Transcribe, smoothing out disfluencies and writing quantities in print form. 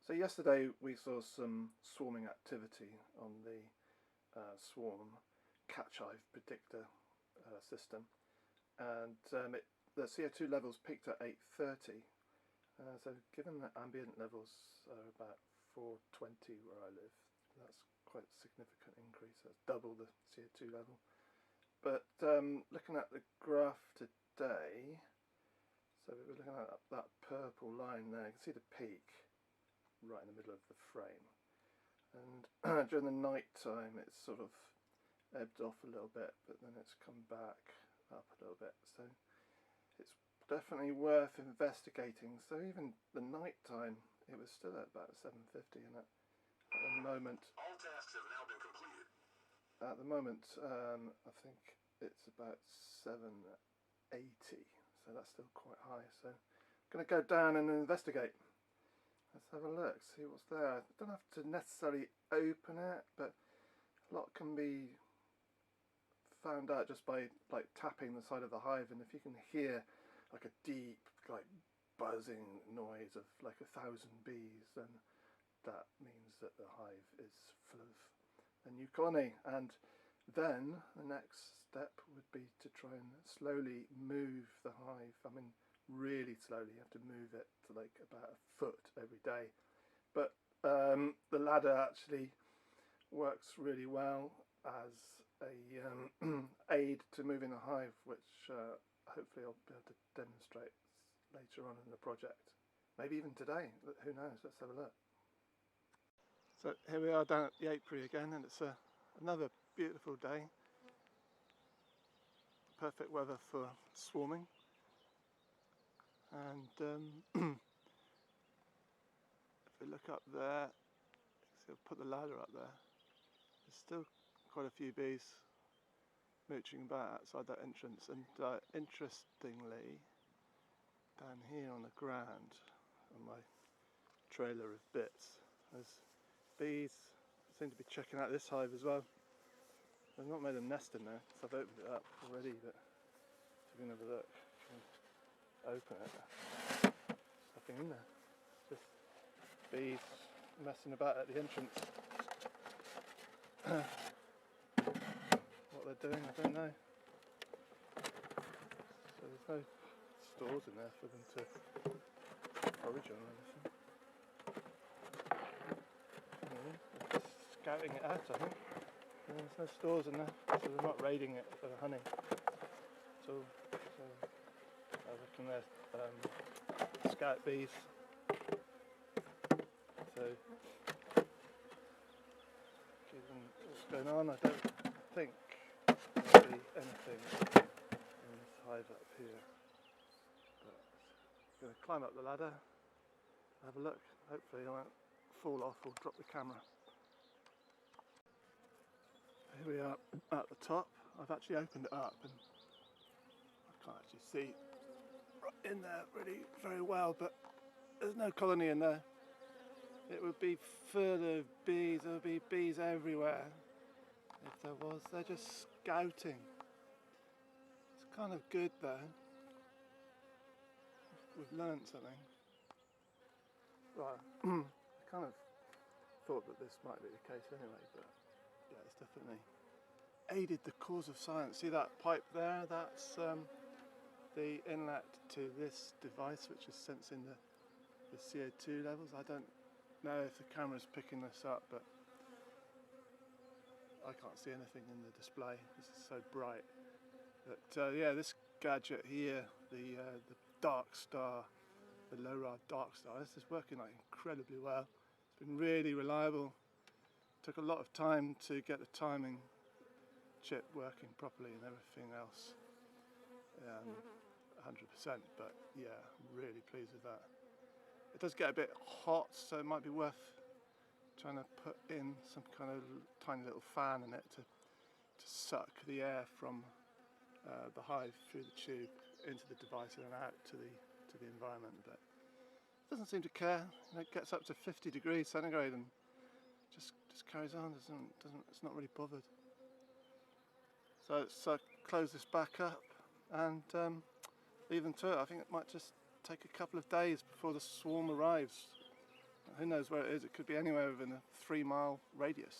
So yesterday we saw some swarming activity on the swarm catch hive predictor system, and the CO2 levels peaked at 830. So given that ambient levels are about 420 where I live, that's quite a significant increase. That's double the CO2 level. But looking at the graph today, so we're looking at that purple line there. You can see the peak right in the middle of the frame, and during the night time it's sort of ebbed off a little bit, but then it's come back up a little bit, so it's definitely worth investigating. So even the night time it was still at about 750, and at the moment all tasks have now been completed. At the moment I think it's about 780, so that's still quite high. So I'm going to go down and investigate. Let's have a look, see what's there. I don't have to necessarily open it, but a lot can be found out just by like tapping the side of the hive, and if you can hear like a deep like buzzing noise of like 1,000 bees, then that means that the hive is full of a new colony. And then the next step would be to try and slowly move the hive. I mean, really slowly. You have to move it to like about a foot every day, but the ladder actually works really well as a aid to moving the hive, which hopefully I'll be able to demonstrate later on in the project, maybe even today, who knows. Let's have a look. So here we are down at the apiary again, and it's another beautiful day, perfect weather for swarming. And if we look up there, so I'll put the ladder up there, there's still quite a few bees mooching about outside that entrance. And interestingly, down here on the ground, on my trailer of bits, there's bees seem to be checking out this hive as well. They've not made a nest in there, so I've opened it up already, but if you can have a look, open it, nothing in there, just bees messing about at the entrance. What they're doing, I don't know. So there's no stores in there for them to forage on or anything. They're just scouting it out, I think. And there's no stores in there, so they're not raiding it for the honey at all. So I reckon they're scout bees. So given what's going on, I don't think there'll be anything in this hive up here. But I'm going to climb up the ladder, have a look. Hopefully I won't fall off or drop the camera. Here we are at the top. I've actually opened it up and I can't actually see right in there really very well, but there's no colony in there. It would be full of bees. There would be bees everywhere if there was. They're just scouting. It's kind of good though. We've learnt something. Right, I kind of thought that this might be the case anyway, but yeah, it's definitely aided the cause of science. See that pipe there? That's the inlet to this device, which is sensing the CO2 levels. I don't know if the camera's picking this up, but I can't see anything in the display. This is so bright. But yeah, this gadget here, the dark star, the low-rad dark star, this is working like incredibly well. It's been really reliable. Took a lot of time to get the timing chip working properly and everything else 100%, but yeah, I'm really pleased with that. It does get a bit hot, so it might be worth trying to put in some kind of tiny little fan in it to suck the air from the hive through the tube into the device and then out to the environment. But it doesn't seem to care. It gets up to 50 degrees centigrade and just carries on. It's not really bothered. So let's close this back up and leave them to it. I think it might just take a couple of days before the swarm arrives. who knows where it is? It could be anywhere within a 3-mile radius.